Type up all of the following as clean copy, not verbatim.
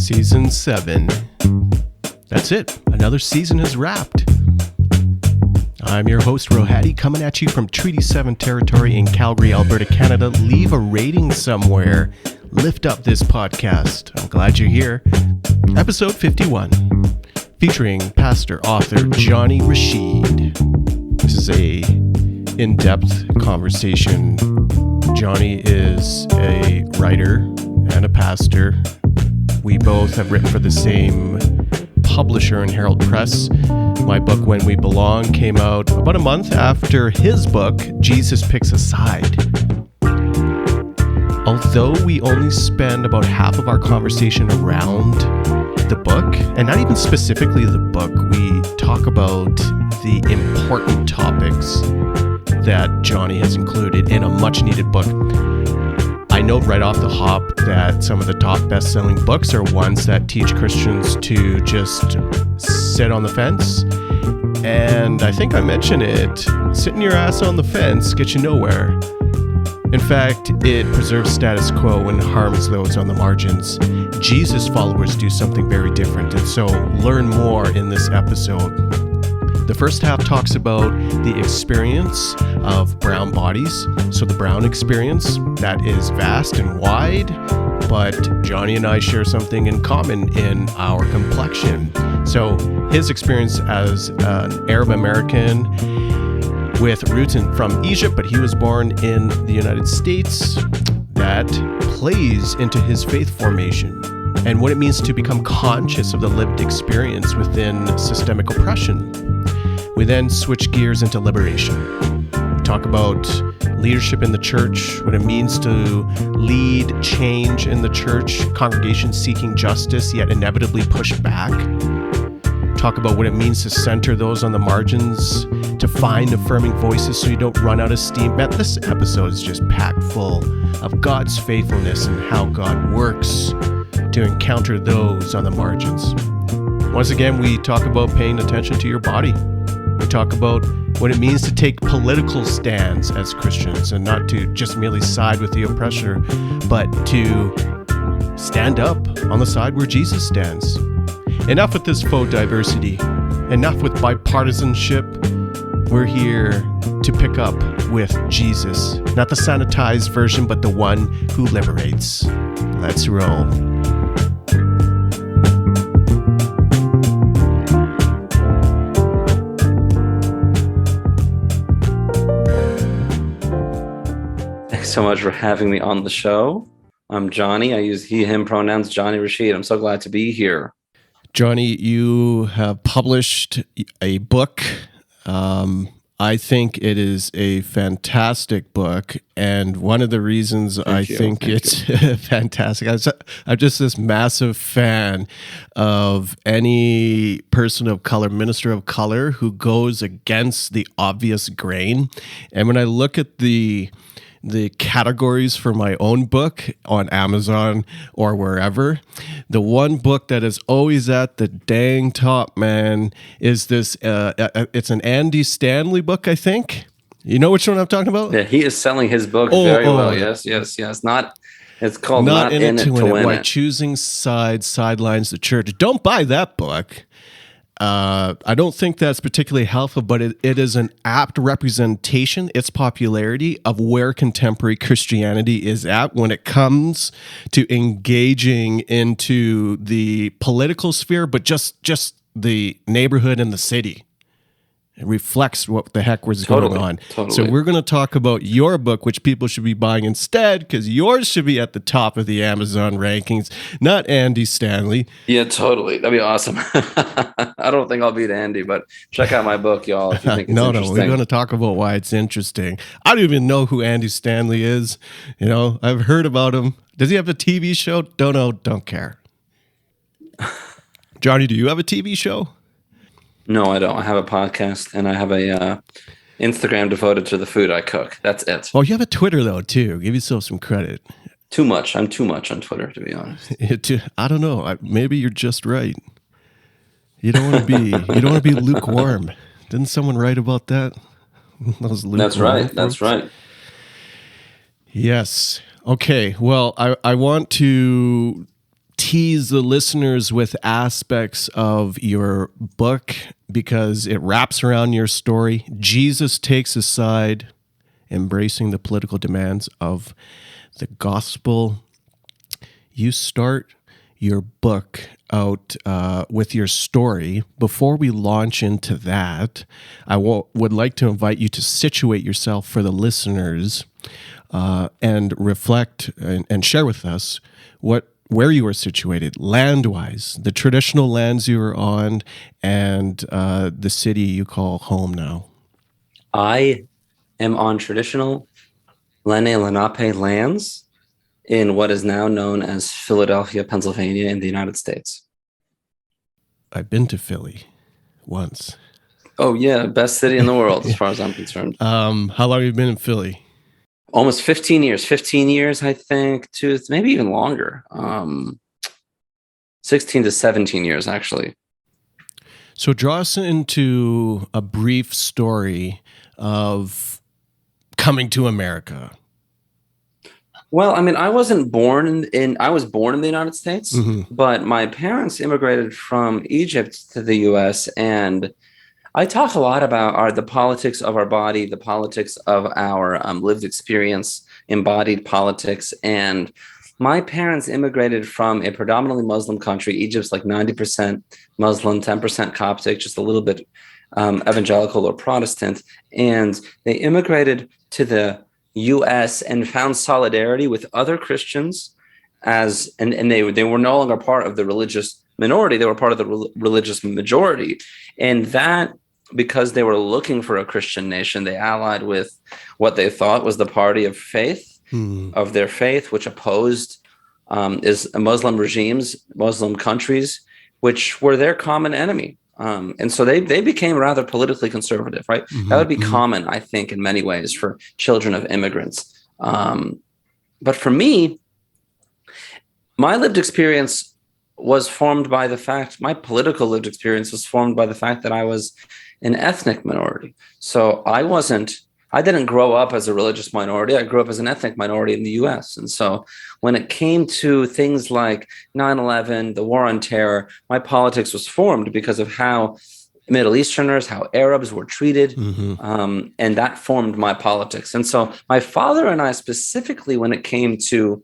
Season 7. That's it. Another season is wrapped. I'm your host, Rohadi, coming at you from Treaty 7 territory in Calgary, Alberta, Canada. Leave a rating somewhere. Lift up this podcast. I'm glad you're here. Episode 51, featuring pastor, author Jonny Rashid. This is a in-depth conversation. Jonny is a writer and a pastor. We both have written for the same publisher in Herald Press. My book, When We Belong, came out about a month after his book, Jesus Picks a Side. Although we only spend about half of our conversation around the book, and not even specifically the book, we talk about the important topics that Jonny has included in a much-needed book. I note right off the hop that some of the top best-selling books are ones that teach Christians to just sit on the fence. And I think I mentioned it, sitting your ass on the fence gets you nowhere. In fact, it preserves status quo and harms those on the margins. Jesus followers do something very different, and so learn more in this episode. The first half talks about the experience of brown bodies. So the brown experience, that is vast and wide, but Jonny and I share something in common in our complexion. So his experience as an Arab American with roots from Egypt, but he was born in the United States, that plays into his faith formation and what it means to become conscious of the lived experience within systemic oppression. We then switch gears into liberation. We talk about leadership in the church, what it means to lead change in the church, congregations seeking justice yet inevitably pushed back. Talk about what it means to center those on the margins, to find affirming voices so you don't run out of steam. Man, this episode is just packed full of God's faithfulness and how God works to encounter those on the margins. Once again, we talk about paying attention to your body. We talk about what it means to take political stands as Christians and not to just merely side with the oppressor, but to stand up on the side where Jesus stands. Enough with this faux diversity. Enough with bipartisanship. We're here to pick up with Jesus. Not the sanitized version, but the one who liberates. Let's roll. So much for having me on the show. I'm Jonny. I use he, him pronouns, Jonny Rashid. I'm so glad to be here. Jonny, you have published a book. I think it is a fantastic book. And one of the reasons I think it's fantastic, I'm just this massive fan of any person of color, minister of color, who goes against the obvious grain. And when I look at the categories for my own book on Amazon or wherever, the one book that is always at the dang top, man, is this, it's an Andy Stanley book, I think. You know which one I'm talking about? Yeah, he is selling his book very well. Yes. It's called Not in It to Win It. Why Choosing Sidelines the Church. Don't buy that book. I don't think that's particularly helpful, but it is an apt representation, its popularity, of where contemporary Christianity is at when it comes to engaging into the political sphere, but just the neighborhood and the city. It reflects what the heck was going on. Totally. So we're going to talk about your book, which people should be buying instead, because yours should be at the top of the Amazon rankings, not Andy Stanley. Yeah, totally. That'd be awesome. I don't think I'll beat Andy, but check out my book, y'all, if you think it's interesting. We're going to talk about why it's interesting. I don't even know who Andy Stanley is. You know, I've heard about him. Does he have a TV show? Don't know. Don't care. Jonny, do you have a TV show? No, I don't. I have a podcast and I have a Instagram devoted to the food I cook. That's it. Oh, you have a Twitter though too. Give yourself some credit. Too much. I'm too much on Twitter, to be honest. I don't know. Maybe you're just right. You don't want to be lukewarm. Didn't someone write about that? That's right. That's right. Yes. Okay. Well, I want to tease the listeners with aspects of your book because it wraps around your story. Jesus takes a side, embracing the political demands of the gospel. You start your book out with your story. Before we launch into that, I would like to invite you to situate yourself for the listeners and reflect and share with us where you were situated land-wise, the traditional lands you were on, and the city you call home now. I am on traditional Lenape lands in what is now known as Philadelphia, Pennsylvania, in the United States. I've been to Philly once. Oh, yeah. Best city in the world, as far as I'm concerned. How long have you been in Philly? Almost 15 years. 15 years, I think, maybe even longer. 16 to 17 years, actually. So draw us into a brief story of coming to America. Well, I mean, I was born in the United States, but my parents immigrated from Egypt to the US, and I talk a lot about the politics of our body, the politics of our lived experience, embodied politics. And my parents immigrated from a predominantly Muslim country. Egypt's like 90% Muslim, 10% Coptic, just a little bit evangelical or Protestant. And they immigrated to the US and found solidarity with other Christians and they were no longer part of the religious minority. They were part of the religious majority. And that, because they were looking for a Christian nation, they allied with what they thought was the party of faith, of their faith, which opposed is Muslim regimes, Muslim countries, which were their common enemy. And so they became rather politically conservative, right? That would be common, I think, in many ways for children of immigrants. But for me, my lived experience was formed by the fact, my political lived experience was formed by the fact that I was an ethnic minority. So I didn't grow up as a religious minority. I grew up as an ethnic minority in the US. And so when it came to things like 9/11, the war on terror, my politics was formed because of how Middle Easterners, how Arabs were treated. And that formed my politics. And so my father and I specifically, when it came to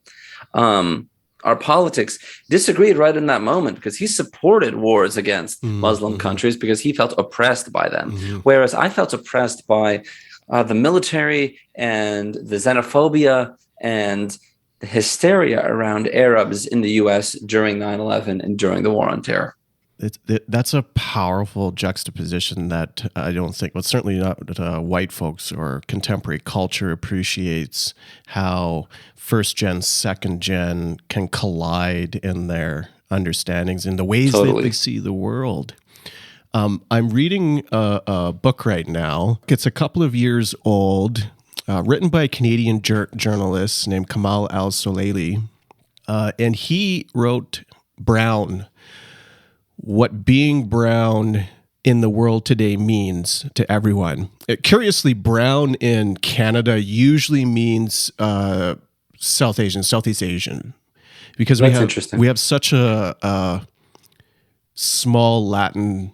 our politics, disagreed right in that moment because he supported wars against Muslim countries because he felt oppressed by them. Whereas I felt oppressed by the military and the xenophobia and the hysteria around Arabs in the US during 9/11 and during the war on terror. That's a powerful juxtaposition that I don't think, well, certainly not white folks or contemporary culture appreciates, how first gen, second gen can collide in their understandings in the ways that they see the world. I'm reading a book right now. It's a couple of years old, written by a Canadian journalist named Kamal Al-Soleili. And he wrote Brown, What Being Brown in the World Today Means to Everyone. Curiously, brown in Canada usually means Southeast Asian. Because we have such a small Latin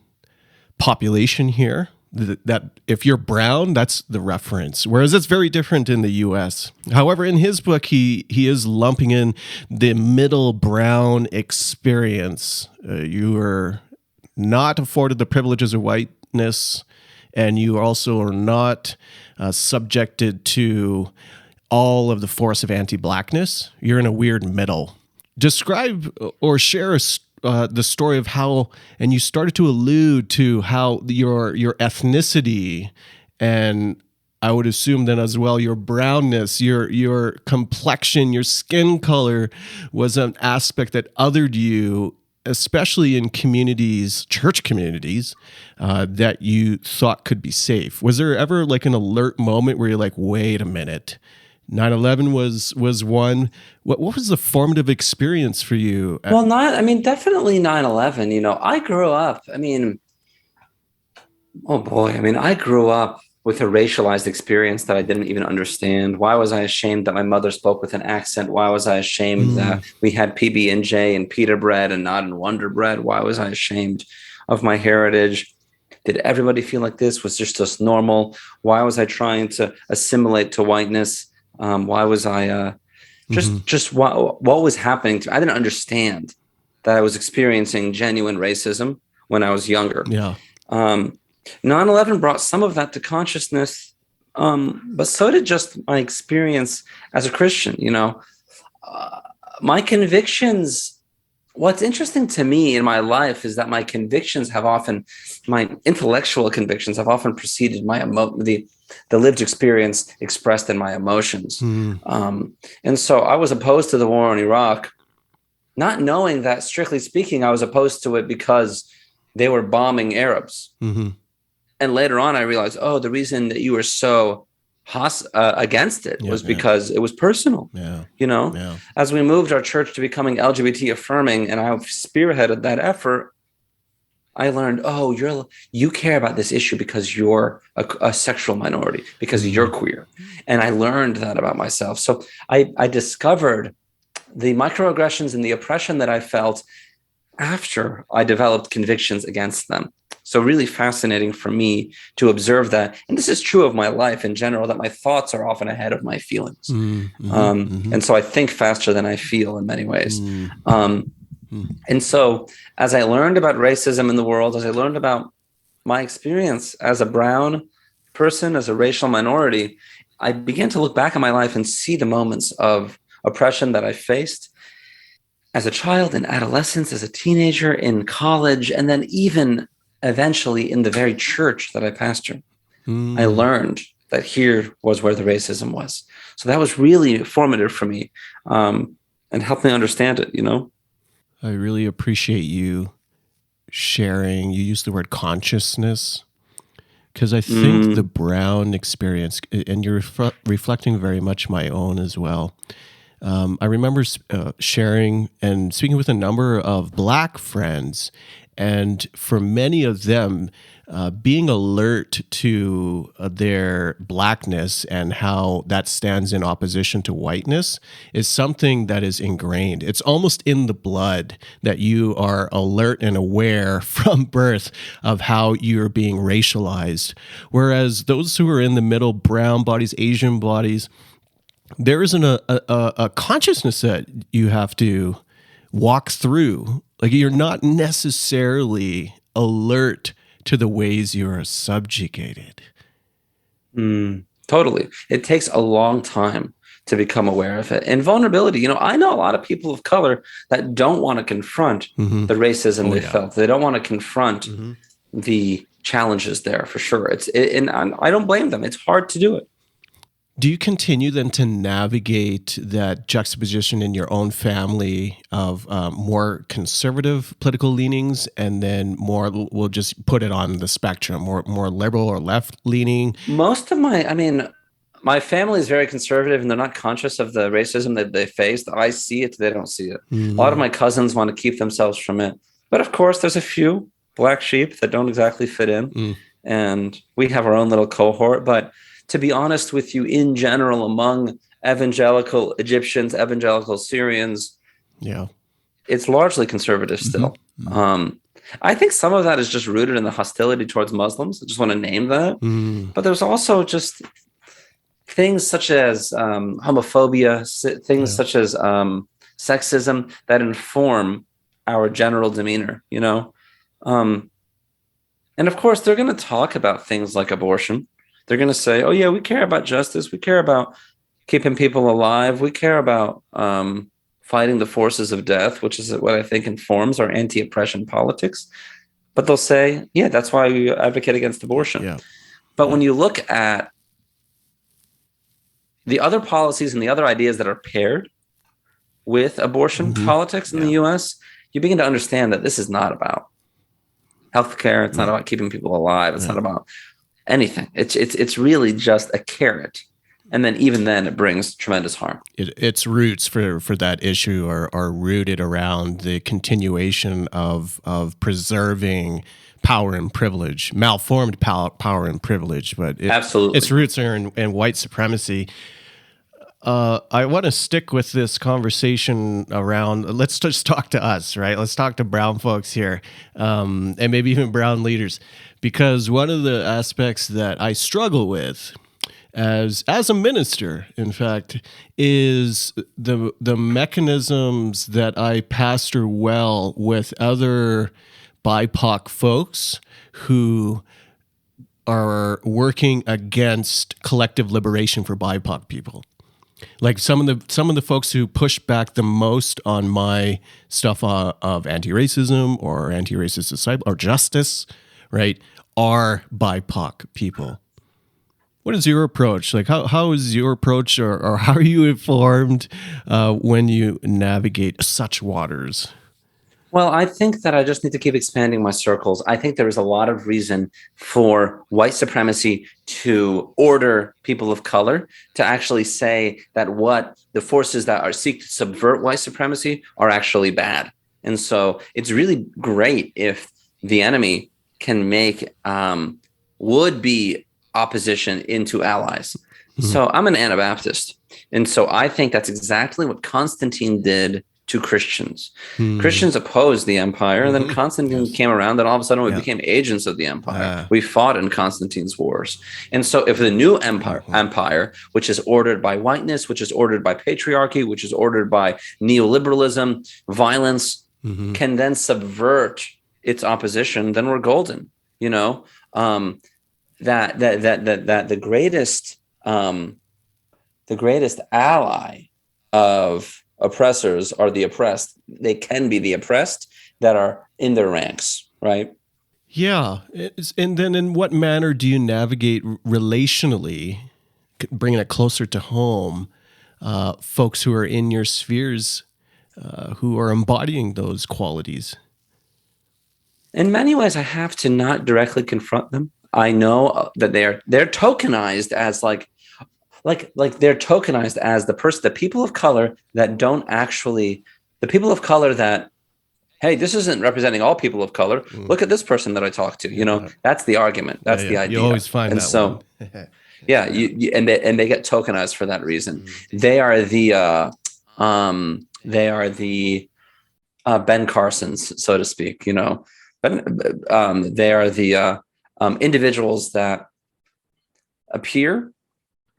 population here that if you're brown, that's the reference. Whereas it's very different in the US. However, in his book, he is lumping in the middle brown experience. You are not afforded the privileges of whiteness, and you also are not subjected to all of the force of anti-blackness. You're in a weird middle. Describe or share the story of how, and you started to allude to how your ethnicity, and I would assume then as well your brownness, your complexion, your skin color was an aspect that othered you, especially in communities, church communities, that you thought could be safe. Was there ever like an alert moment where you're like, wait a minute, 9/11 was one. What was the formative experience for you? Well, definitely 9/11. I grew up. I grew up with a racialized experience that I didn't even understand? Why was I ashamed that my mother spoke with an accent? Why was I ashamed that we had PB&J and pita bread and not in Wonder Bread? Why was I ashamed of my heritage? Did everybody feel like this? Was just normal? Why was I trying to assimilate to whiteness? Why was I just what was happening to me? I didn't understand that I was experiencing genuine racism when I was younger. Yeah. 9/11 brought some of that to consciousness, but so did just my experience as a Christian. My convictions. What's interesting to me in my life is that my intellectual convictions have often preceded the lived experience expressed in my emotions. And so I was opposed to the war in Iraq, not knowing that, strictly speaking, I was opposed to it because they were bombing Arabs. And later on, I realized, the reason that you were so against it was because it was personal. As we moved our church to becoming LGBT affirming, and I spearheaded that effort, I learned, you care about this issue because you're a sexual minority, because you're queer. And I learned that about myself. So I discovered the microaggressions and the oppression that I felt after I developed convictions against them. So really fascinating for me to observe that. And this is true of my life in general, that my thoughts are often ahead of my feelings. And so I think faster than I feel in many ways. And so as I learned about racism in the world, as I learned about my experience as a brown person, as a racial minority, I began to look back at my life and see the moments of oppression that I faced as a child, in adolescence, as a teenager, in college, and then even eventually in the very church that I pastor. I learned that here was where the racism was. So that was really formative for me, and helped me understand it, I really appreciate you sharing. You used the word consciousness, because I think the brown experience, and you're reflecting very much my own as well. I remember sharing and speaking with a number of Black friends, and for many of them, being alert to their Blackness and how that stands in opposition to whiteness is something that is ingrained. It's almost in the blood that you are alert and aware from birth of how you're being racialized. Whereas those who are in the middle, brown bodies, Asian bodies, there isn't a consciousness that you have to walk through. Like, you're not necessarily alert to the ways you are subjugated. Totally. It takes a long time to become aware of it. And vulnerability, I know a lot of people of color that don't want to confront the racism they felt. They don't want to confront the challenges there, for sure. And I don't blame them. It's hard to do it. Do you continue then to navigate that juxtaposition in your own family of more conservative political leanings, and then more, we'll just put it on the spectrum, more liberal or left leaning? Most of my family is very conservative, and they're not conscious of the racism that they faced. I see it, they don't see it. A lot of my cousins want to keep themselves from it. But of course, there's a few black sheep that don't exactly fit in. And we have our own little cohort. But to be honest with you, in general, among evangelical Egyptians, evangelical Syrians, it's largely conservative still. I think some of that is just rooted in the hostility towards Muslims. I just want to name that. But there's also just things such as homophobia, things such as sexism that inform our general demeanor, and of course, they're going to talk about things like abortion. They're going to say, oh, yeah, we care about justice. We care about keeping people alive. We care about fighting the forces of death, which is what I think informs our anti-oppression politics. But they'll say, yeah, that's why we advocate against abortion. But when you look at the other policies and the other ideas that are paired with abortion politics in the U.S., you begin to understand that this is not about healthcare. It's not about keeping people alive. It's not about anything. It's really just a carrot And then even then, it brings tremendous harm. Its roots for that issue are rooted around the continuation of preserving power and privilege, malformed power and privilege. But Absolutely, its roots are in white supremacy. I want to stick with this conversation around, let's just talk to us, right? Let's talk to brown folks here, and maybe even brown leaders, because one of the aspects that I struggle with as a minister, in fact, is the mechanisms that I pastor well with other BIPOC folks who are working against collective liberation for BIPOC people. Like some of the folks who push back the most on my stuff of anti-racism or anti-racist disciple or justice, right, are BIPOC people. What is your approach? Like, how is your approach, or how are you informed when you navigate such waters? Well, I think that I just need to keep expanding my circles. I think there is a lot of reason for white supremacy to order people of color to actually say that what the forces that are seek to subvert white supremacy are actually bad. And so it's really great if the enemy can make would-be opposition into allies. Mm-hmm. So I'm an Anabaptist. And so I think that's exactly what Constantine did to Christians. Christians opposed the empire, and then Constantine came around, and all of a sudden we became agents of the empire. We fought in Constantine's wars. And so if the new empire, which is ordered by whiteness, which is ordered by patriarchy, which is ordered by neoliberalism, violence, can then subvert its opposition, then we're golden. You know, that the greatest ally of oppressors are the oppressed. They can be the oppressed that are in their ranks, right? Yeah. And then in what manner do you navigate relationally, bringing it closer to home, folks who are in your spheres, who are embodying those qualities? In many ways, I have to not directly confront them. I know that they're tokenized as like they're tokenized as the people of color that don't actually, the people of color that, hey, this isn't representing all people of color. Look at this person that I talked to. You know, that's the argument. That's the idea. You always find and that so, one. yeah, and they get tokenized for that reason. They are the Ben Carsons, so to speak. You know, they are the individuals that appear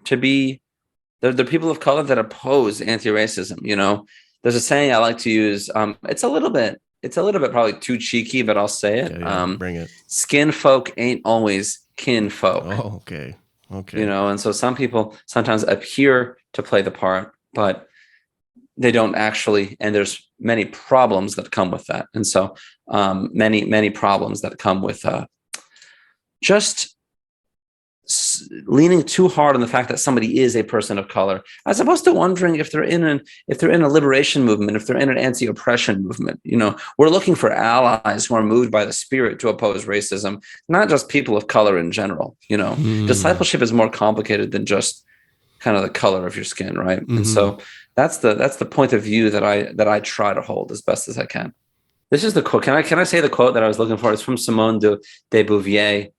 to be the people of color that oppose anti-racism. You know, there's a saying I like to use. It's a little bit probably too cheeky, but I'll say it. Bring it. Skin folk ain't always kin folk. Oh, okay. You know, and so some people sometimes appear to play the part, but they don't actually. And there's many problems that come with that. And so many problems that come with just leaning too hard on the fact that somebody is a person of color, as opposed to wondering if they're in a liberation movement, if they're in an anti-oppression movement. You know, we're looking for allies who are moved by the Spirit to oppose racism, not just people of color in general. You know, discipleship is more complicated than just kind of the color of your skin, right? And so that's the point of view that I try to hold as best as I can. This is the quote. Can I say the quote that I was looking for? It's from Simone de Beauvoir.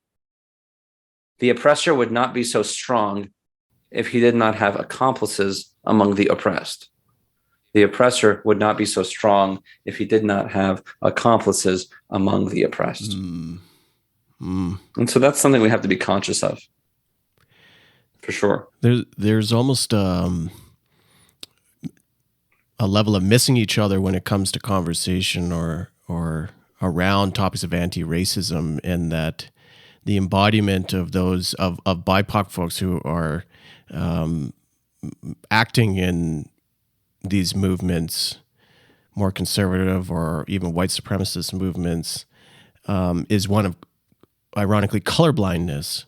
The oppressor would not be so strong if he did not have accomplices among the oppressed. The oppressor would not be so strong if he did not have accomplices among the oppressed. And so that's something we have to be conscious of, for sure. There's almost a level of missing each other when it comes to conversation or around topics of anti-racism, in that the embodiment of those of BIPOC folks who are acting in these movements, more conservative or even white supremacist movements, is one of, ironically, colorblindness.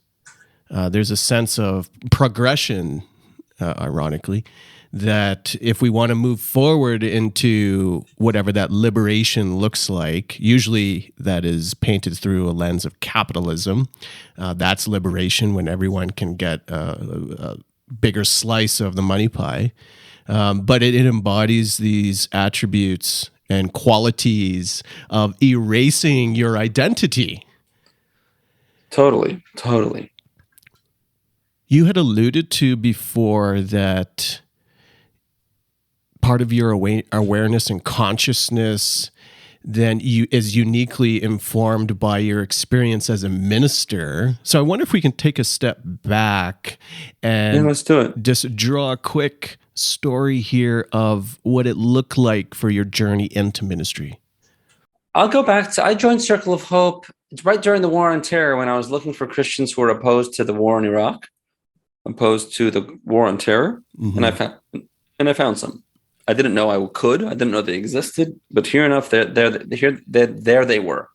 There's a sense of progression, ironically, that if we want to move forward into whatever that liberation looks like, usually that is painted through a lens of capitalism. That's liberation, when everyone can get bigger slice of the money pie. But it embodies these attributes and qualities of erasing your identity. Totally. You had alluded to before that part of your awareness and consciousness then is uniquely informed by your experience as a minister. So I wonder if we can take a step back and let's do it. Just draw a quick story here of what it looked like for your journey into ministry. I'll go back to, I joined Circle of Hope right during the War on Terror when I was looking for Christians who were opposed to the war in Iraq, opposed to the war on terror. And I found some. I didn't know I could. I didn't know they existed. But here enough, there they were.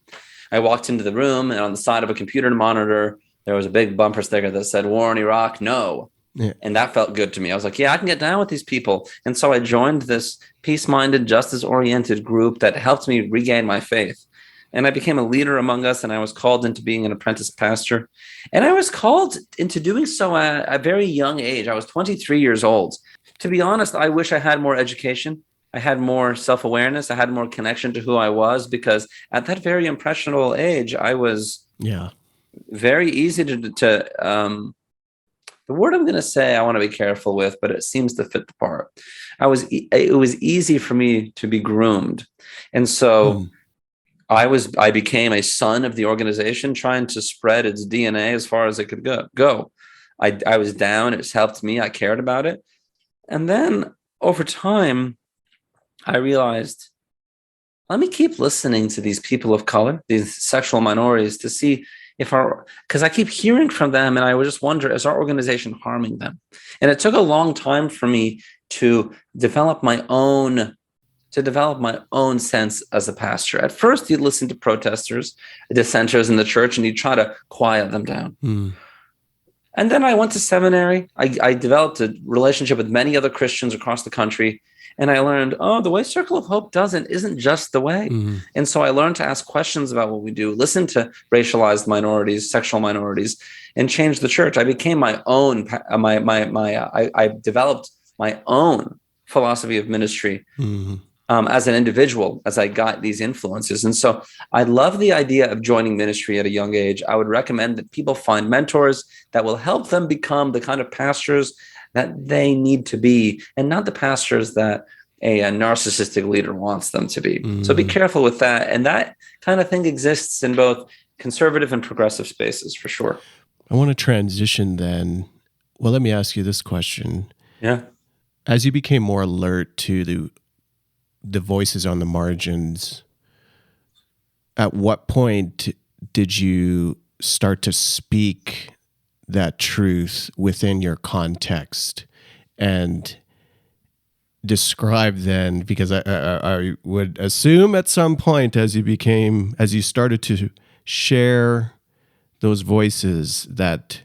I walked into the room, and on the side of a computer monitor, there was a big bumper sticker that said, "War in Iraq, no." Yeah. And that felt good to me. I was like, yeah, I can get down with these people. And so I joined this peace-minded, justice-oriented group that helped me regain my faith. And I became a leader among us, and I was called into being an apprentice pastor. And I was called into doing so at a very young age. I was 23 years old. To be honest, I wish I had more education. I had more self-awareness. I had more connection to who I was, because at that very impressionable age, I was very easy to the word I'm going to say, I want to be careful with, but it seems to fit the part. It was easy for me to be groomed. And so I became a son of the organization, trying to spread its DNA as far as it could go. I was down. It's helped me. I cared about it. And then over time, I realized, let me keep listening to these people of color, these sexual minorities, to see because I keep hearing from them, and I would just wonder, is our organization harming them? And it took a long time for me to develop my own sense as a pastor. At first, you'd listen to protesters, dissenters in the church, and you'd try to quiet them down. And then I went to seminary. I developed a relationship with many other Christians across the country. And I learned, the way Circle of Hope isn't just the way. And so I learned to ask questions about what we do, listen to racialized minorities, sexual minorities, and change the church. I became my own, I developed my own philosophy of ministry as an individual as I got these influences. And so I love the idea of joining ministry at a young age. I would recommend that people find mentors that will help them become the kind of pastors that they need to be, and not the pastors that a narcissistic leader wants them to be. So be careful with that. And that kind of thing exists in both conservative and progressive spaces, for sure. I want to transition then. Well, let me ask you this question. Yeah. As you became more alert to the voices on the margins, at what point did you start to speak that truth within your context and describe then, because I would assume at some point as you started to share those voices, that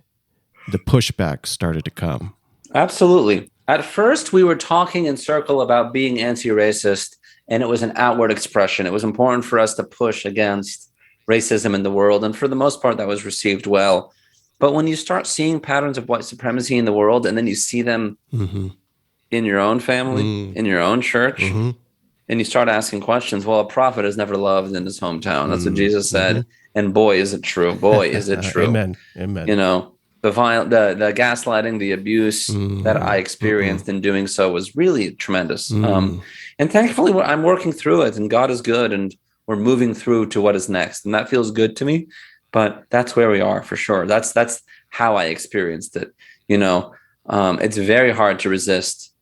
the pushback started to come? Absolutely. At first, we were talking in circle about being anti-racist, and it was an outward expression. It was important for us to push against racism in the world. And for the most part, that was received well. But when you start seeing patterns of white supremacy in the world, and then you see them in your own family, in your own church, and you start asking questions, well, a prophet is never loved in his hometown. That's what Jesus said. And boy, is it true. Boy, is it true. Amen. You know, the gaslighting, the abuse that I experienced in doing so was really tremendous. And thankfully, I'm working through it, and God is good, and we're moving through to what is next. And that feels good to me. But that's where we are, for sure. That's how I experienced it. You know, it's very hard to resist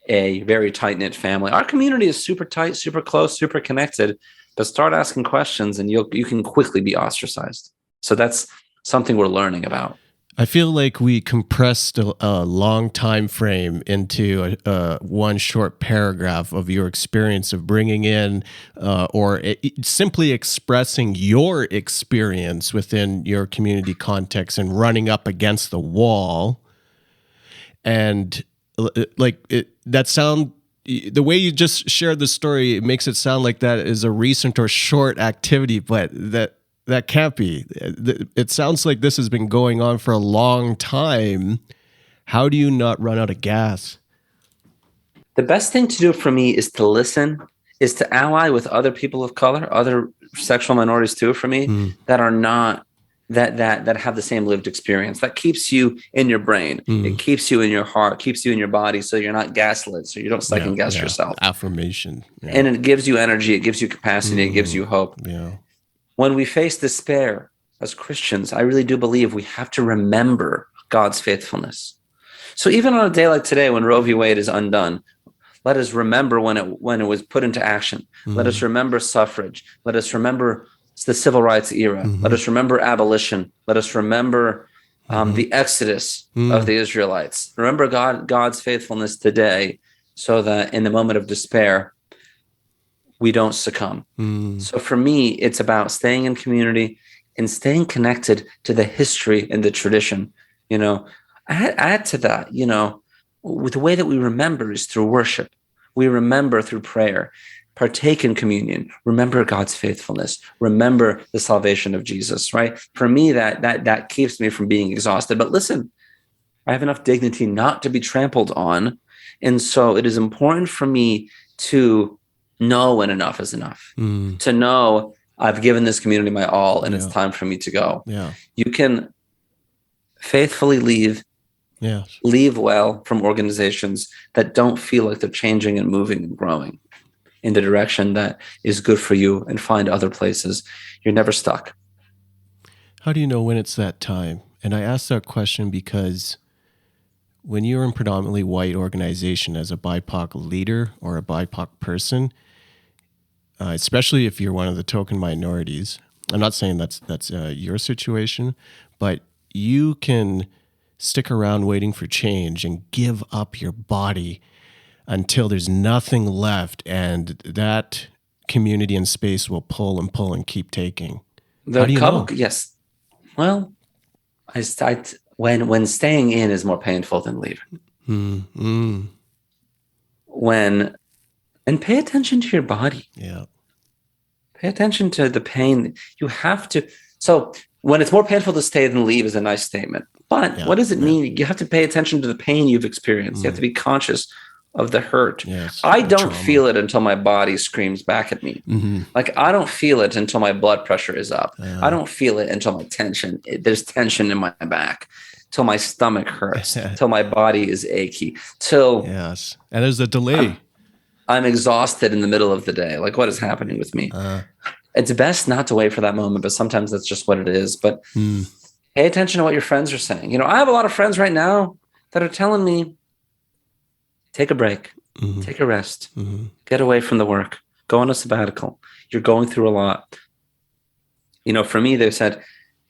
a very tight-knit family. Our community is super tight, super close, super connected. But start asking questions, and you can quickly be ostracized. So that's something we're learning about. I feel like we compressed a long time frame into one short paragraph of your experience of bringing in simply expressing your experience within your community context and running up against the wall. And the way you just shared the story, it makes it sound like that is a recent or short activity, but that can't be. It sounds like this has been going on for a long time. How do you not run out of gas? The best thing to do for me is to listen, is to ally with other people of color, other sexual minorities too, for me, that are not that have the same lived experience. That keeps you in your brain. It keeps you in your heart, keeps you in your body, so you're not gaslit, so you don't second guess yourself. Affirmation. Yeah. And it gives you energy, it gives you capacity, it gives you hope. Yeah. When we face despair as Christians, I really do believe we have to remember God's faithfulness. So even on a day like today, when Roe v. Wade is undone, let us remember when it was put into action. Let us remember suffrage. Let us remember the civil rights era. Let us remember abolition. Let us remember the exodus of the Israelites. Remember God's faithfulness today, so that in the moment of despair, we don't succumb. So for me, it's about staying in community and staying connected to the history and the tradition. Add to that, with the way that we remember is through worship. We remember through prayer, partake in communion, remember God's faithfulness, remember the salvation of Jesus, right? For me, that keeps me from being exhausted. But listen, I have enough dignity not to be trampled on. And so it is important for me to know when enough is enough, to know I've given this community my all and it's time for me to go. Yeah. You can faithfully leave well from organizations that don't feel like they're changing and moving and growing in the direction that is good for you, and find other places. You're never stuck. How do you know when it's that time? And I ask that question because when you're in a predominantly white organization as a BIPOC leader or a BIPOC person, especially if you're one of the token minorities, I'm not saying that's your situation, but you can stick around waiting for change and give up your body until there's nothing left, and that community and space will pull and keep taking. How do you know? Yes. Well, I start when staying in is more painful than leaving. And pay attention to your body. Yeah. Pay attention to the pain. You have to. So when it's more painful to stay than leave is a nice statement. But what does it mean? You have to pay attention to the pain you've experienced. You have to be conscious of the hurt. Yes, I don't feel it until my body screams back at me. Like, I don't feel it until my blood pressure is up. I don't feel it until there's tension in my back, till my stomach hurts, till my body is achy, till and there's a delay. I'm exhausted in the middle of the day. Like, what is happening with me? It's best not to wait for that moment, but sometimes that's just what it is. But pay attention to what your friends are saying. I have a lot of friends right now that are telling me, take a break, take a rest, get away from the work, go on a sabbatical. You're going through a lot. For me, they said,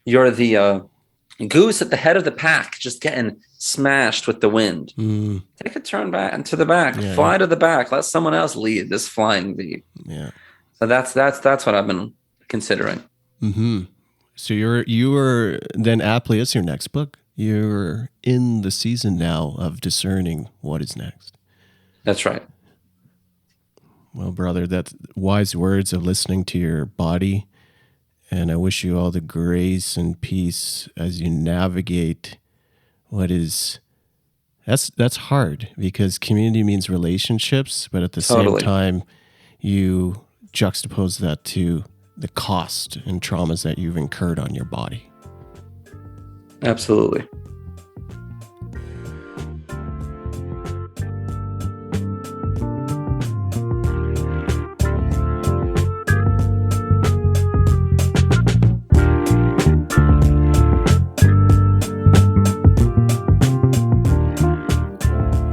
you're the goose at the head of the pack, just getting smashed with the wind. Take a turn back and to the back, fly to the back, let someone else lead this flying bee. So that's what I've been considering. So you were then aptly, it's your next book. You're in the season now of discerning what is next. That's right. Well, brother, that's wise words of listening to your body. And I wish you all the grace and peace as you navigate that's hard, because community means relationships, but at the same time, you juxtapose that to the cost and traumas that you've incurred on your body. Absolutely.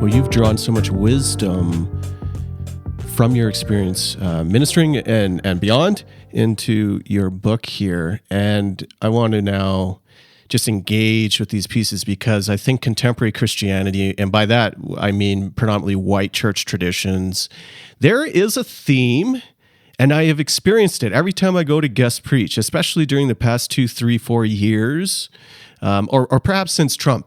Well, you've drawn so much wisdom from your experience ministering and beyond into your book here. And I want to now just engage with these pieces, because I think contemporary Christianity, and by that I mean predominantly white church traditions, there is a theme, and I have experienced it every time I go to guest preach, especially during the past 2, 3, 4 years, or perhaps since Trump.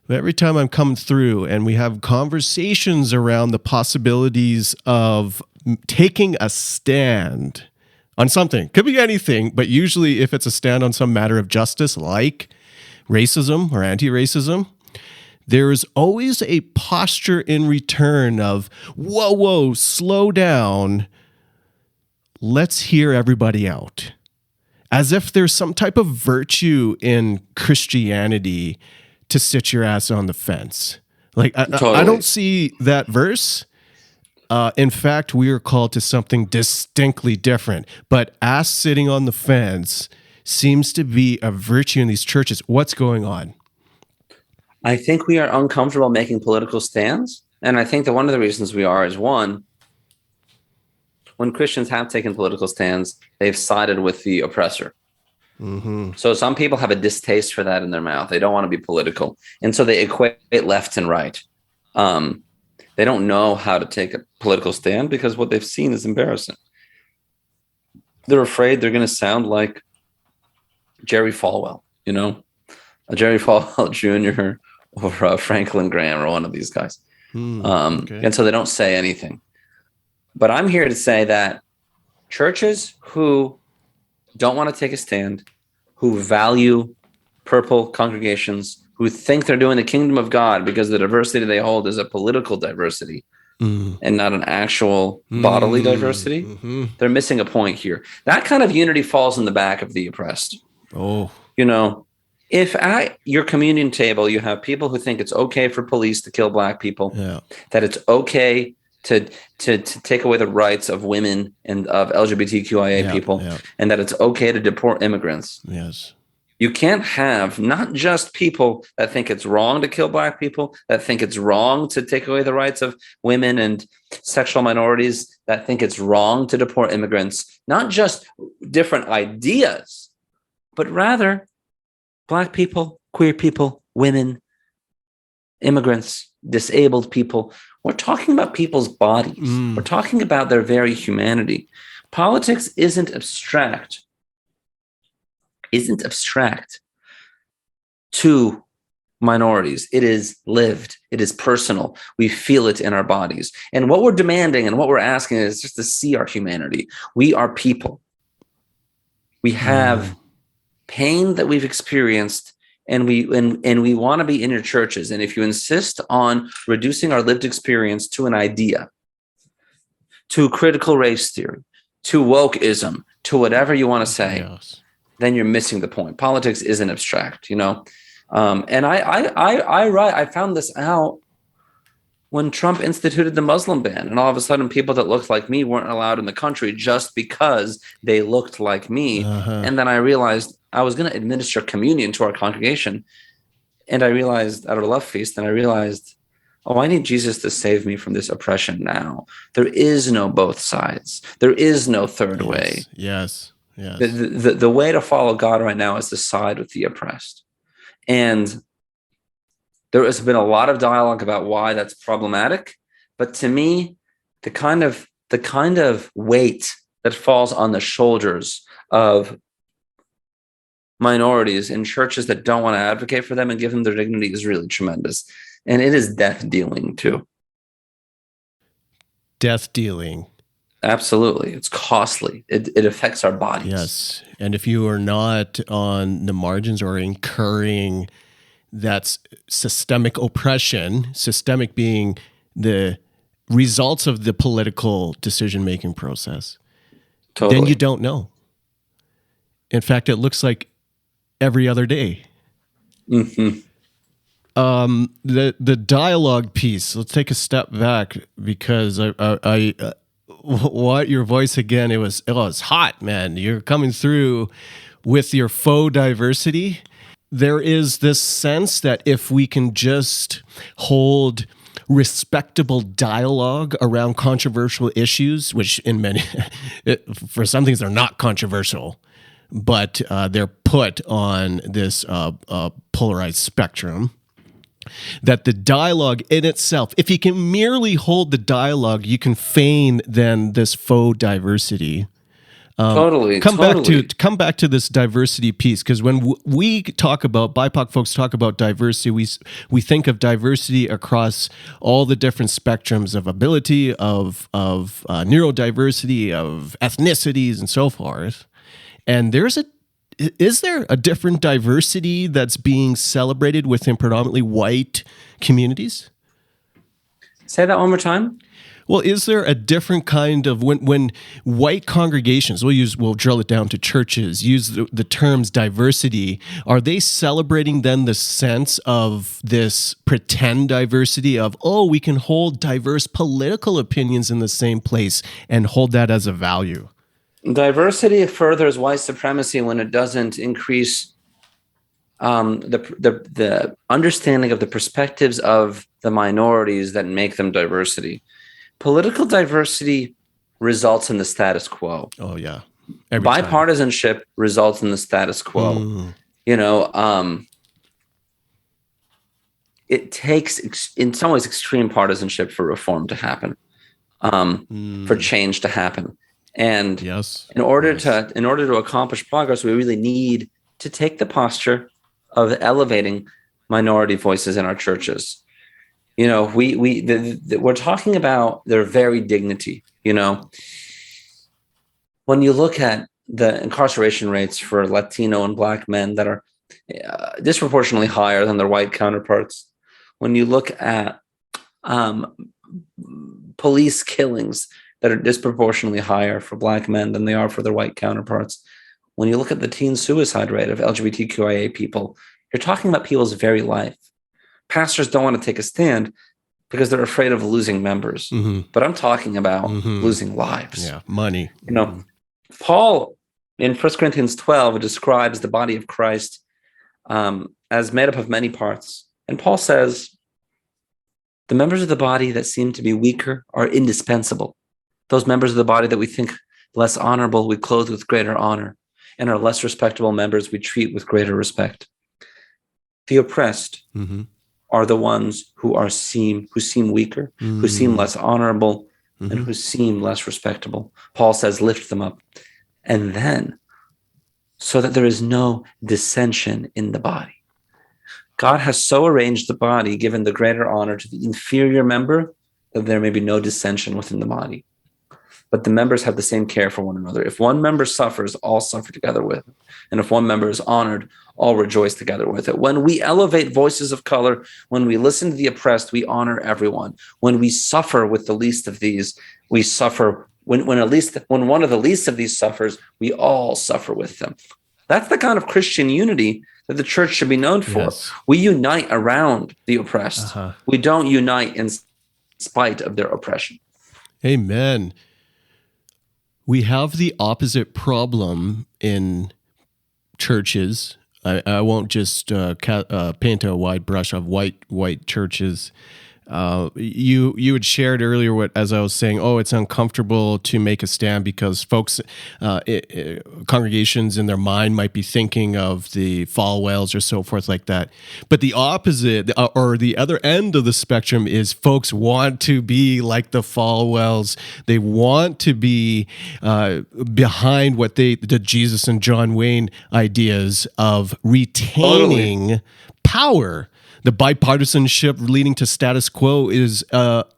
But every time I'm coming through and we have conversations around the possibilities of taking a stand on something, could be anything, but usually if it's a stand on some matter of justice like racism or anti-racism, there's always a posture in return of, whoa, slow down. Let's hear everybody out. As if there's some type of virtue in Christianity to sit your ass on the fence. Like, I don't see that verse. In fact, we are called to something distinctly different. But ass sitting on the fence seems to be a virtue in these churches. What's going on? I think we are uncomfortable making political stands. And I think that one of the reasons we are is, one, when Christians have taken political stands, they've sided with the oppressor. Mm-hmm. So some people have a distaste for that in their mouth. They don't want to be political. And so they equate left and right. They don't know how to take a political stand because what they've seen is embarrassing. They're afraid they're going to sound like Jerry Falwell, a Jerry Falwell Jr. or Franklin Graham or one of these guys. Okay. And so they don't say anything. But I'm here to say that churches who don't want to take a stand, who value purple congregations, who think they're doing the kingdom of God because the diversity they hold is a political diversity and not an actual bodily diversity, they're missing a point here. That kind of unity falls in the back of the oppressed. Oh. If at your communion table you have people who think it's okay for police to kill Black people, that it's okay to take away the rights of women and of LGBTQIA people, and that it's okay to deport immigrants. Yes. You can't have not just people that think it's wrong to kill Black people, that think it's wrong to take away the rights of women and sexual minorities, that think it's wrong to deport immigrants, not just different ideas, but rather Black people, queer people, women, immigrants, disabled people. We're talking about people's bodies. We're talking about their very humanity. Politics isn't abstract to minorities. It is lived. It is personal. We feel it in our bodies. And what we're demanding and what we're asking is just to see our humanity. We are people. We have pain that we've experienced, and we want to be in your churches. And if you insist on reducing our lived experience to an idea, to critical race theory, to wokeism, to whatever you want to say, then you're missing the point. Politics isn't abstract, And I found this out when Trump instituted the Muslim ban, and all of a sudden people that looked like me weren't allowed in the country just because they looked like me. And then I realized I was going to administer communion to our congregation. And I realized out of a love feast, and I realized, I need Jesus to save me from this oppression now. There is no both sides. There is no third way. Yes. The way to follow God right now is to side with the oppressed. And there has been a lot of dialogue about why that's problematic. But to me, the kind of weight that falls on the shoulders of minorities in churches that don't want to advocate for them and give them their dignity is really tremendous. And it is death dealing too. Death dealing. Absolutely. It's costly. It affects our bodies. Yes. And if you are not on the margins or incurring that systemic oppression, systemic being the results of the political decision-making process, then you don't know. In fact, it looks like every other day. The dialogue piece, let's take a step back, because I what your voice again, it was hot, man. You're coming through with your faux diversity. There is this sense that if we can just hold respectable dialogue around controversial issues, which in many, for some things they're not controversial, but they're put on this polarized spectrum, that the dialogue in itself, if you can merely hold the dialogue, you can feign then this faux diversity. Come back to this diversity piece, because when we talk about, BIPOC folks talk about diversity, we think of diversity across all the different spectrums of ability, of neurodiversity, of ethnicities, and so forth. And there's is there a different diversity that's being celebrated within predominantly white communities? Say that one more time. Well, is there a different kind of when white congregations, we'll drill it down to churches, use the terms diversity, are they celebrating then the sense of this pretend diversity of, oh, we can hold diverse political opinions in the same place and hold that as a value? Diversity furthers white supremacy when it doesn't increase the understanding of the perspectives of the minorities that make them diversity. Political diversity results in the status quo. Oh, yeah. Bipartisanship results in the status quo. It takes, in some ways, extreme partisanship for reform to happen, for change to happen. And in order to accomplish progress, we really need to take the posture of elevating minority voices in our churches. We're talking about their very dignity. When you look at the incarceration rates for Latino and Black men that are disproportionately higher than their white counterparts, when you look at police killings that are disproportionately higher for Black men than they are for their white counterparts, when you look at the teen suicide rate of LGBTQIA people, you're talking about people's very life. Pastors don't want to take a stand because they're afraid of losing members. But I'm talking about losing lives. Yeah, money. Paul in 1 Corinthians 12 describes the body of Christ as made up of many parts. And Paul says, the members of the body that seem to be weaker are indispensable. Those members of the body that we think less honorable, we clothe with greater honor. And our less respectable members, we treat with greater respect. The oppressed are the ones who seem weaker, who seem less honorable, and who seem less respectable. Paul says, lift them up. And then, so that there is no dissension in the body. God has so arranged the body, given the greater honor to the inferior member, that there may be no dissension within the body. But the members have the same care for one another. If one member suffers, all suffer together with it. And if one member is honored, all rejoice together with it. When we elevate voices of color, when we listen to the oppressed, we honor everyone. When we suffer with the least of these, we suffer. When one of the least of these suffers, we all suffer with them. That's the kind of Christian unity that the church should be known for. Yes. We unite around the oppressed. We don't unite in spite of their oppression. Amen. We have the opposite problem in churches. I won't just paint a wide brush of white churches. You had shared earlier as I was saying, it's uncomfortable to make a stand because folks, congregations in their mind might be thinking of the Falwells or so forth like that. But the opposite or the other end of the spectrum is folks want to be like the Falwells. They want to be behind what the Jesus and John Wayne ideas of retaining power. The bipartisanship leading to status quo is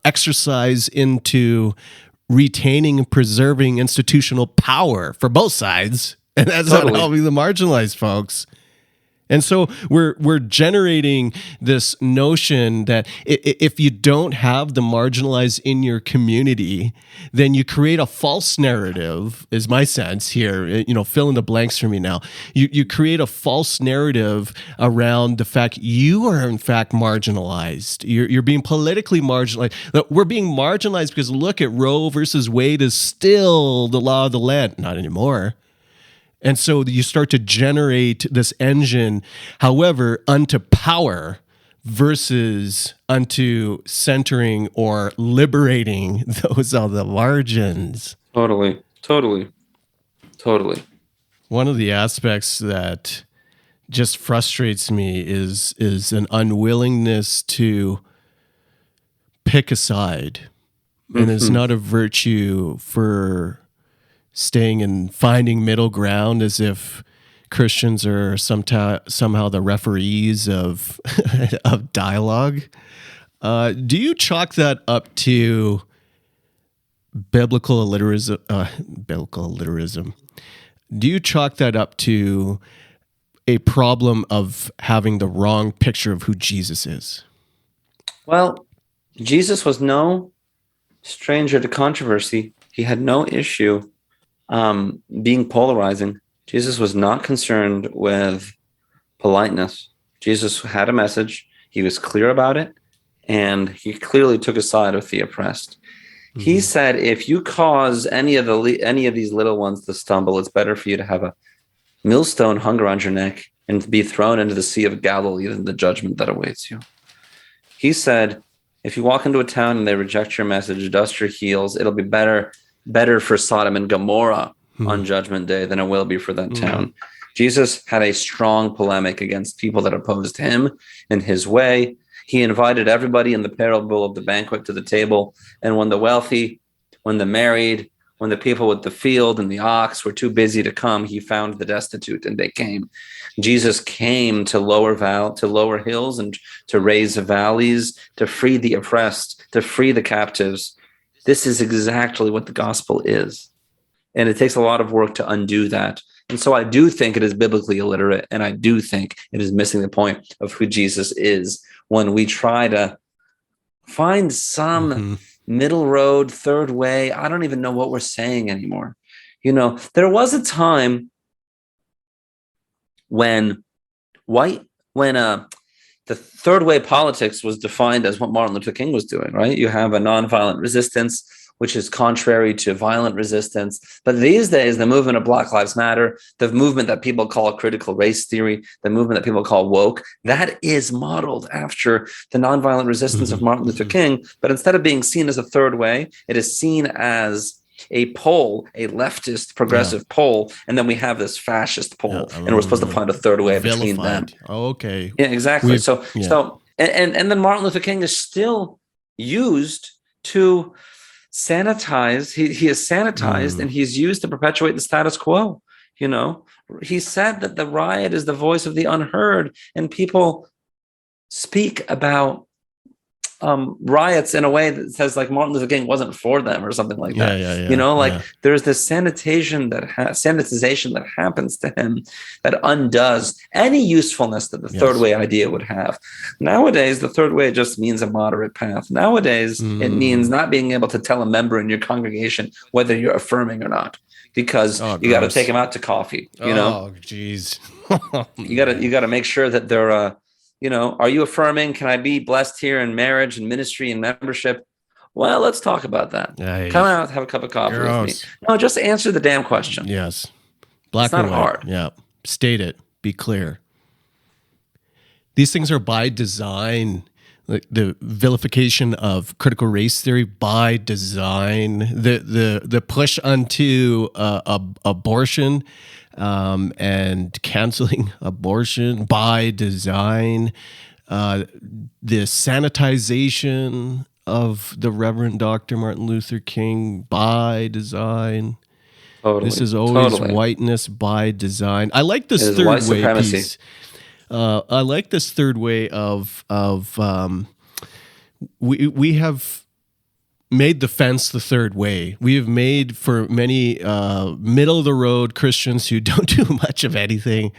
exercise into retaining and preserving institutional power for both sides. And that's not helping the marginalized folks. And so we're generating this notion that if you don't have the marginalized in your community, then you create a false narrative, is my sense here. Fill in the blanks for me now. You create a false narrative around the fact you are in fact marginalized. You're being politically marginalized. We're being marginalized because look at Roe versus Wade is still the law of the land. Not anymore. And so you start to generate this engine, however, unto power versus unto centering or liberating those on the margins. Totally. One of the aspects that just frustrates me is an unwillingness to pick a side. And it's not a virtue for staying and finding middle ground, as if Christians are somehow the referees of of dialogue. Do you chalk that up to biblical illiteracy? Do you chalk that up to a problem of having the wrong picture of who Jesus is? Well, Jesus was no stranger to controversy. He had no issue being polarizing. Jesus was not concerned with politeness. Jesus had a message. He was clear about it, and he clearly took a side with the oppressed. Mm-hmm. He said, if you cause any of these little ones to stumble, it's better for you to have a millstone hung around your neck and to be thrown into the Sea of Galilee than the judgment that awaits you. He said, if you walk into a town and they reject your message, dust your heels. It'll be better for Sodom and Gomorrah on Judgment Day than it will be for that town. Jesus had a strong polemic against people that opposed him and his way. He invited everybody in the parable of the banquet to the table. And when the wealthy, when the married, when the people with the field and the ox were too busy to come, he found the destitute and they came. Jesus came to lower hills and to raise valleys, to free the oppressed, to free the captives. This is exactly what the gospel is. And it takes a lot of work to undo that. And so I do think it is biblically illiterate, and I do think it is missing the point of who Jesus is when we try to find some middle road, third way. I don't even know what we're saying anymore. You know, there was a time when the third way politics was defined as what Martin Luther King was doing, right? You have a nonviolent resistance, which is contrary to violent resistance. But these days, the movement of Black Lives Matter, the movement that people call critical race theory, the movement that people call woke, that is modeled after the nonviolent resistance of Martin Luther King. But instead of being seen as a third way, it is seen as a pole, a leftist progressive pole, and then we have this fascist pole, and we're supposed to find a third way between them. Oh, okay. Yeah, exactly. So then Martin Luther King is still used to sanitize. He is sanitized and he's used to perpetuate the status quo. You know, he said that the riot is the voice of the unheard, and people speak about riots in a way that says like Martin Luther King wasn't for them or something like that. You know, like there's this sanitization that happens to him that undoes any usefulness that the third way idea would have. Nowadays, the third way just means a moderate path. Nowadays, it means not being able to tell a member in your congregation whether you're affirming or not, because you got to take them out to coffee. You know, geez, you got to make sure that they're you know, are you affirming? Can I be blessed here in marriage and ministry and membership? Well, let's talk about that. Come out, have a cup of coffee with me. No, just answer the damn question. Yes. Black it's not and white. hard. Yeah. State it. Be clear. These things are by design. Like the vilification of critical race theory by design. The push onto abortion and canceling abortion by design, the sanitization of the Reverend Dr. Martin Luther King by design. Totally. This is always whiteness by design. I like this third way piece. I like this third way of we have made the fence the third way. We have made for many middle of the road Christians who don't do much of anything.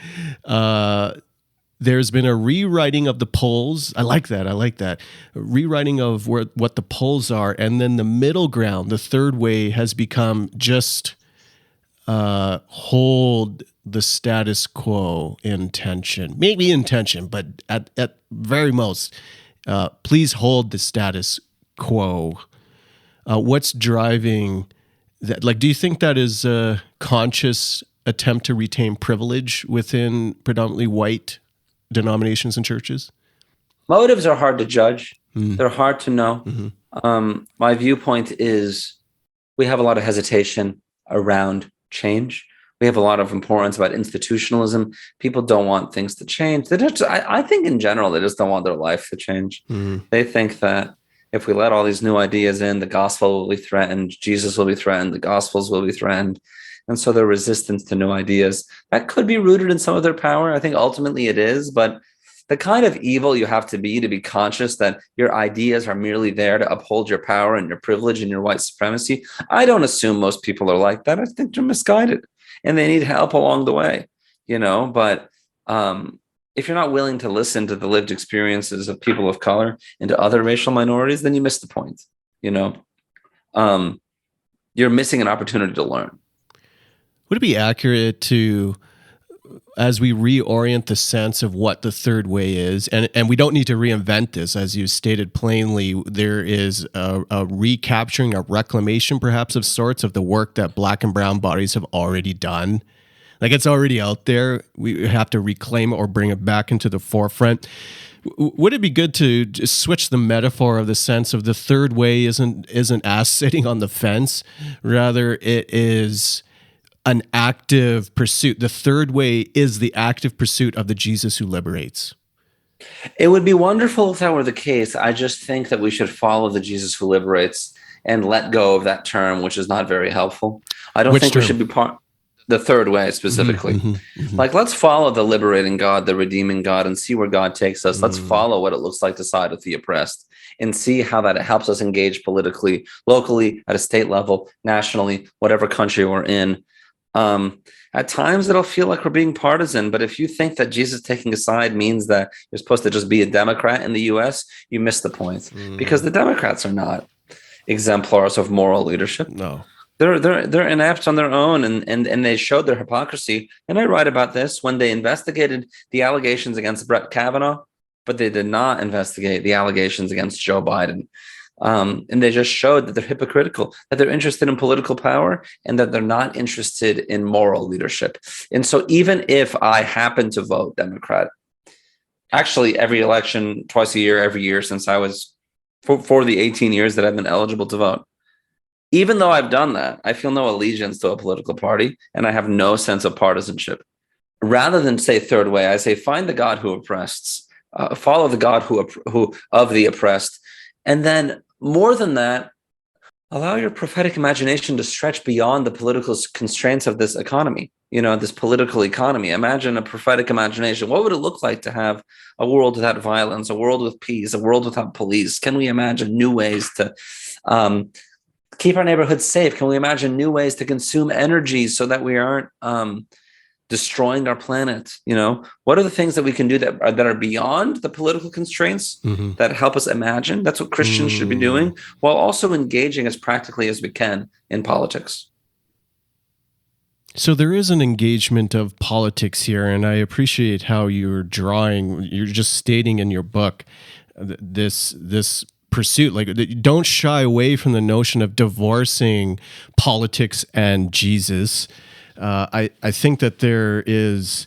There's been a rewriting of the poles. I like that. A rewriting of what the poles are, and then the middle ground, the third way, has become just hold the status quo in tension. Maybe in tension, but at very most, please hold the status quo. What's driving that? Like, do you think that is a conscious attempt to retain privilege within predominantly white denominations and churches? Motives are hard to judge. They're hard to know. My viewpoint is we have a lot of hesitation around change. We have a lot of importance about institutionalism. People don't want things to change. I think in general, they just don't want their life to change. They think that if we let all these new ideas in, the gospel will be threatened, Jesus will be threatened, the gospels will be threatened. And so their resistance to new ideas, that could be rooted in some of their power. I think ultimately it is, but the kind of evil you have to be conscious that your ideas are merely there to uphold your power and your privilege and your white supremacy. I don't assume most people are like that. I think they're misguided. and they need help along the way, but if you're not willing to listen to the lived experiences of people of color and to other racial minorities, then you miss the point. You're missing an opportunity to learn. Would it be accurate to, as we reorient the sense of what the third way is, and we don't need to reinvent this, as you stated plainly, there is a recapturing, a reclamation perhaps of sorts of the work that Black and brown bodies have already done. Like, it's already out there. We have to reclaim it or bring it back into the forefront. Would it be good to just switch the metaphor of the sense of the third way isn't us sitting on the fence, rather it is an active pursuit? The third way is the active pursuit of the Jesus who liberates. It would be wonderful if that were the case. I just think that we should follow the Jesus who liberates and let go of that term, which is not very helpful. I don't think we should be part. The third way specifically. Like, let's follow the liberating God, the redeeming God, and see where God takes us. Let's follow what it looks like to side with the oppressed and see how that helps us engage politically, locally, at a state level, nationally, whatever country we're in. At times it'll feel like we're being partisan, but if you think that Jesus taking a side means that you're supposed to just be a Democrat in the US, you miss the point, because the Democrats are not exemplars of moral leadership. No. They're inept on their own, and they showed their hypocrisy. And I write about this when they investigated the allegations against Brett Kavanaugh, but they did not investigate the allegations against Joe Biden. And they just showed that they're hypocritical, that they're interested in political power, and that they're not interested in moral leadership. And so even if I happen to vote Democrat, actually every election, twice a year, every year since I was for the 18 years that I've been eligible to vote, even though I've done that, I feel no allegiance to a political party, and I have no sense of partisanship. Rather than say third way, I say find the God who oppresses, follow the God who of the oppressed, and then more than that, allow your prophetic imagination to stretch beyond the political constraints of this economy. This political economy. Imagine a prophetic imagination. What would it look like to have a world without violence, a world with peace, a world without police? Can we imagine new ways to keep our neighborhoods safe? Can we imagine new ways to consume energy so that we aren't destroying our planet? What are the things that we can do that are beyond the political constraints that help us imagine? That's what Christians should be doing, while also engaging as practically as we can in politics. So there is an engagement of politics here, and I appreciate how you're just stating in your book this pursuit. Like, don't shy away from the notion of divorcing politics and Jesus. I think that there is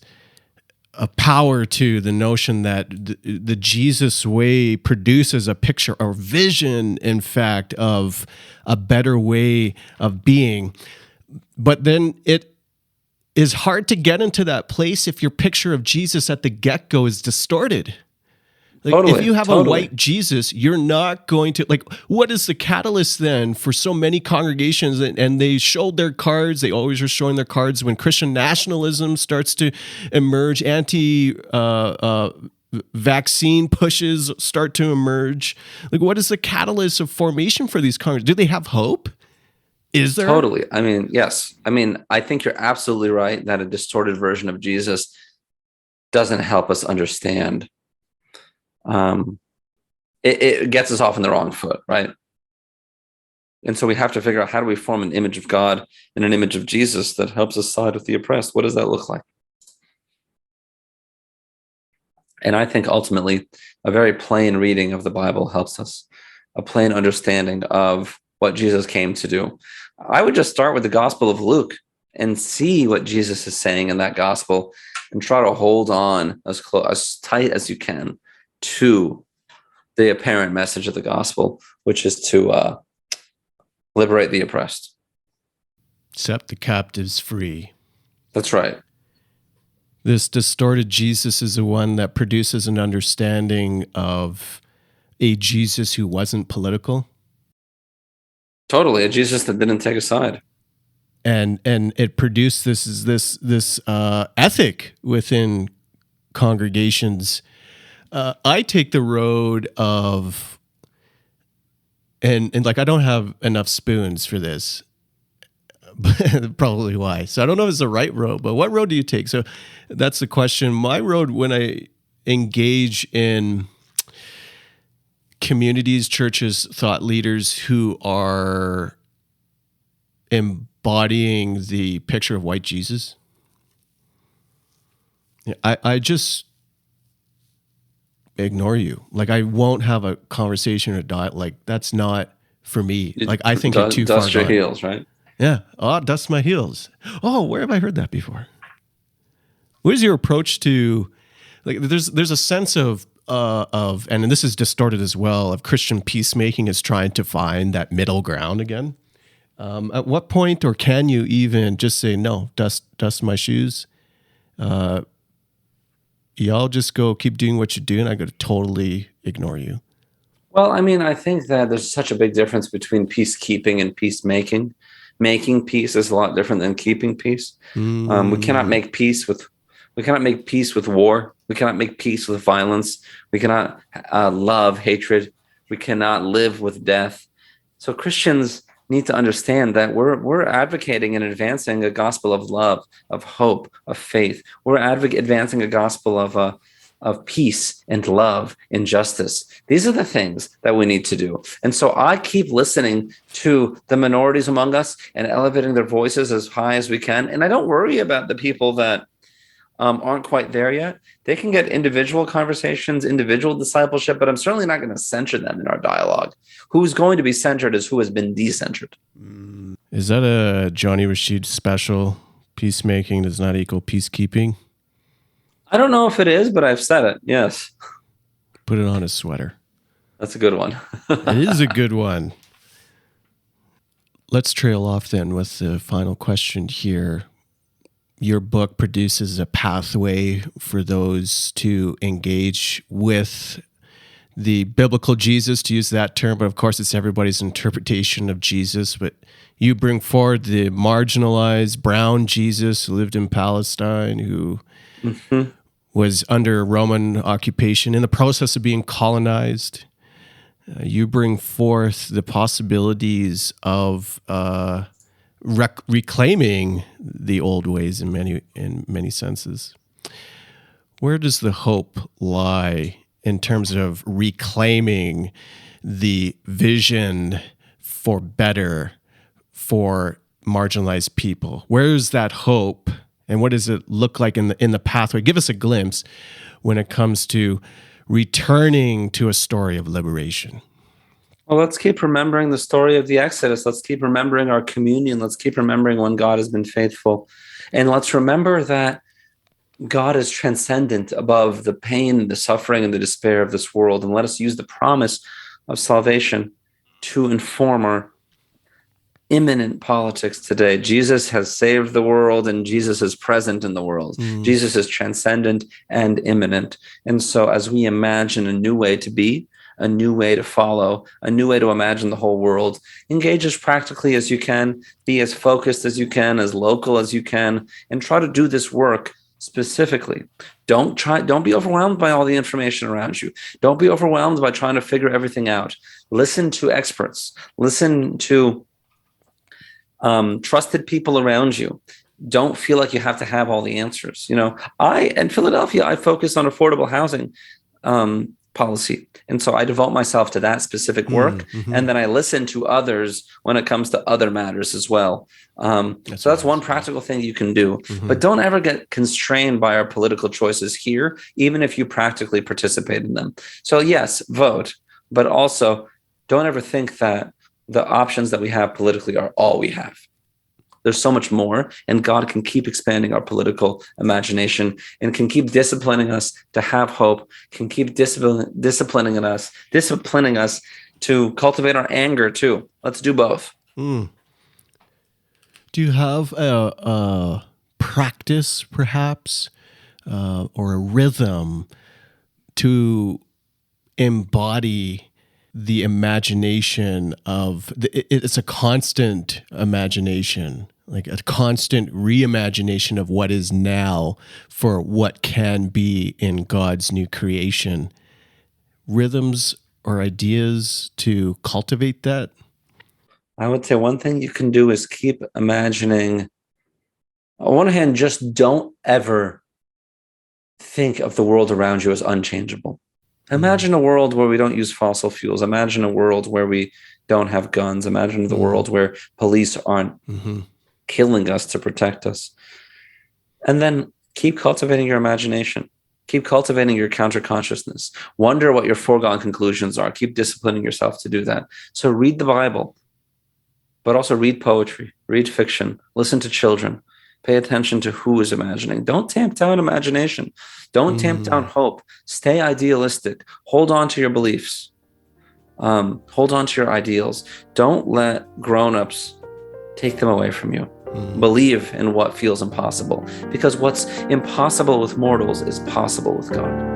a power to the notion that the Jesus way produces a picture or vision, in fact, of a better way of being. But then it is hard to get into that place if your picture of Jesus at the get-go is distorted. Like, totally, if you have a white Jesus, you're not going to, like, what is the catalyst then for so many congregations? And they showed their cards. They always are showing their cards when Christian nationalism starts to emerge, vaccine pushes start to emerge. Like, what is the catalyst of formation for these congregations? Do they have hope? Is there? Totally. I mean, yes. I mean, I think you're absolutely right that a distorted version of Jesus doesn't help us understand. It gets us off on the wrong foot, right? And so we have to figure out, how do we form an image of God and an image of Jesus that helps us side with the oppressed? What does that look like? And I think ultimately a very plain reading of the Bible helps us, a plain understanding of what Jesus came to do. I would just start with the Gospel of Luke and see what Jesus is saying in that gospel and try to hold on as tight as you can to the apparent message of the gospel, which is to liberate the oppressed. Set the captives free. That's right. This distorted Jesus is the one that produces an understanding of a Jesus who wasn't political. Totally, a Jesus that didn't take a side. And it produced this ethic within congregations. I take the road of, and like, I don't have enough spoons for this, Probably why. So I don't know if it's the right road, but what road do you take? So that's the question. My road, when I engage in communities, churches, thought leaders who are embodying the picture of white Jesus, I just ignore you. Like, I won't have a conversation or dialogue. Like, that's not for me. Like, I think you're too far Dust your gone. heels, right? Yeah. Oh, dust my heels. Oh, where have I heard that before? What is your approach to, like, there's a sense of, and this is distorted as well, of Christian peacemaking is trying to find that middle ground again. At what point, or can you even just say, no, dust my shoes? Y'all just go keep doing what you're doing. I got to totally ignore you. Well, I mean, I think that there's such a big difference between peacekeeping and peacemaking. Making peace is a lot different than keeping peace. We cannot make peace with war. We cannot make peace with violence. We cannot love hatred. We cannot live with death. So Christians need to understand that we're advocating and advancing a gospel of love, of hope, of faith. We're advancing a gospel of peace and love and justice. These are the things that we need to do. And so I keep listening to the minorities among us and elevating their voices as high as we can. And I don't worry about the people that aren't quite there yet. They can get individual conversations, individual discipleship, but I'm certainly not going to censure them in our dialogue. Who's going to be censored is who has been decentered. Is that a Jonny Rashid special? Peacemaking does not equal peacekeeping? I don't know if it is, but I've said it. Yes. Put it on a sweater. That's a good one. It is a good one. Let's trail off then with the final question here. Your book produces a pathway for those to engage with the biblical Jesus, to use that term, but of course it's everybody's interpretation of Jesus. But you bring forward the marginalized brown Jesus who lived in Palestine, who was under Roman occupation in the process of being colonized. You bring forth the possibilities of reclaiming the old ways in many senses. Where does the hope lie in terms of reclaiming the vision for better for marginalized people? Where is that hope, and what does it look like in the pathway? Give us a glimpse when it comes to returning to a story of liberation. Well, let's keep remembering the story of the Exodus. Let's keep remembering our communion. Let's keep remembering when God has been faithful. And let's remember that God is transcendent above the pain, the suffering, and the despair of this world. And let us use the promise of salvation to inform our imminent politics today. Jesus has saved the world, and Jesus is present in the world. Jesus is transcendent and imminent. And so as we imagine a new way to be, a new way to follow, a new way to imagine the whole world, engage as practically as you can, be as focused as you can, as local as you can, and try to do this work specifically. Don't be overwhelmed by all the information around you. Don't be overwhelmed by trying to figure everything out. Listen to experts. Listen to trusted people around you. Don't feel like you have to have all the answers. In Philadelphia, I focus on affordable housing policy. And so I devote myself to that specific work. And then I listen to others when it comes to other matters as well. That's one practical thing you can do. But don't ever get constrained by our political choices here, even if you practically participate in them. So yes, vote, but also don't ever think that the options that we have politically are all we have. There's so much more, and God can keep expanding our political imagination and can keep disciplining us to have hope, can keep disciplining us to cultivate our anger too. Let's do both. Do you have a practice, perhaps, or a rhythm to embody the imagination of it's a constant imagination, like a constant reimagination of what is now for what can be in God's new creation? Rhythms or ideas to cultivate that? I would say one thing you can do is keep imagining. On one hand, just don't ever think of the world around you as unchangeable. Imagine a world where we don't use fossil fuels. Imagine a world where we don't have guns. Imagine the world where police aren't killing us to protect us. And then keep cultivating your imagination. Keep cultivating your counter consciousness. Wonder what your foregone conclusions are. Keep disciplining yourself to do that. So read the Bible, but also read poetry, read fiction, listen to children, pay attention to who is imagining. Don't tamp down imagination. Don't tamp down hope. Stay idealistic. Hold on to your beliefs. Hold on to your ideals. Don't let grown-ups take them away from you. Believe in what feels impossible, because what's impossible with mortals is possible with God.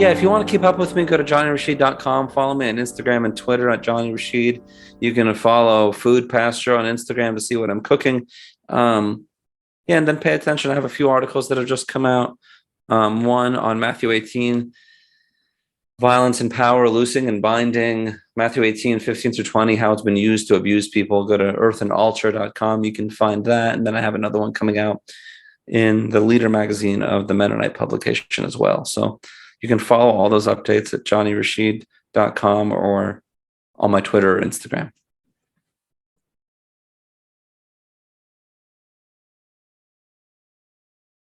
Yeah, if you want to keep up with me, go to JonnyRashid.com. Follow me on Instagram and Twitter at Jonny Rashid. You can follow Food Pasture on Instagram to see what I'm cooking. And then pay attention. I have a few articles that have just come out. One on Matthew 18, violence and power, loosing and binding. Matthew 18, 15 through 20, how it's been used to abuse people. Go to earthandaltar.com. You can find that. And then I have another one coming out in the Leader magazine of the Mennonite publication as well. So you can follow all those updates at JonnyRashid.com or on my Twitter or Instagram.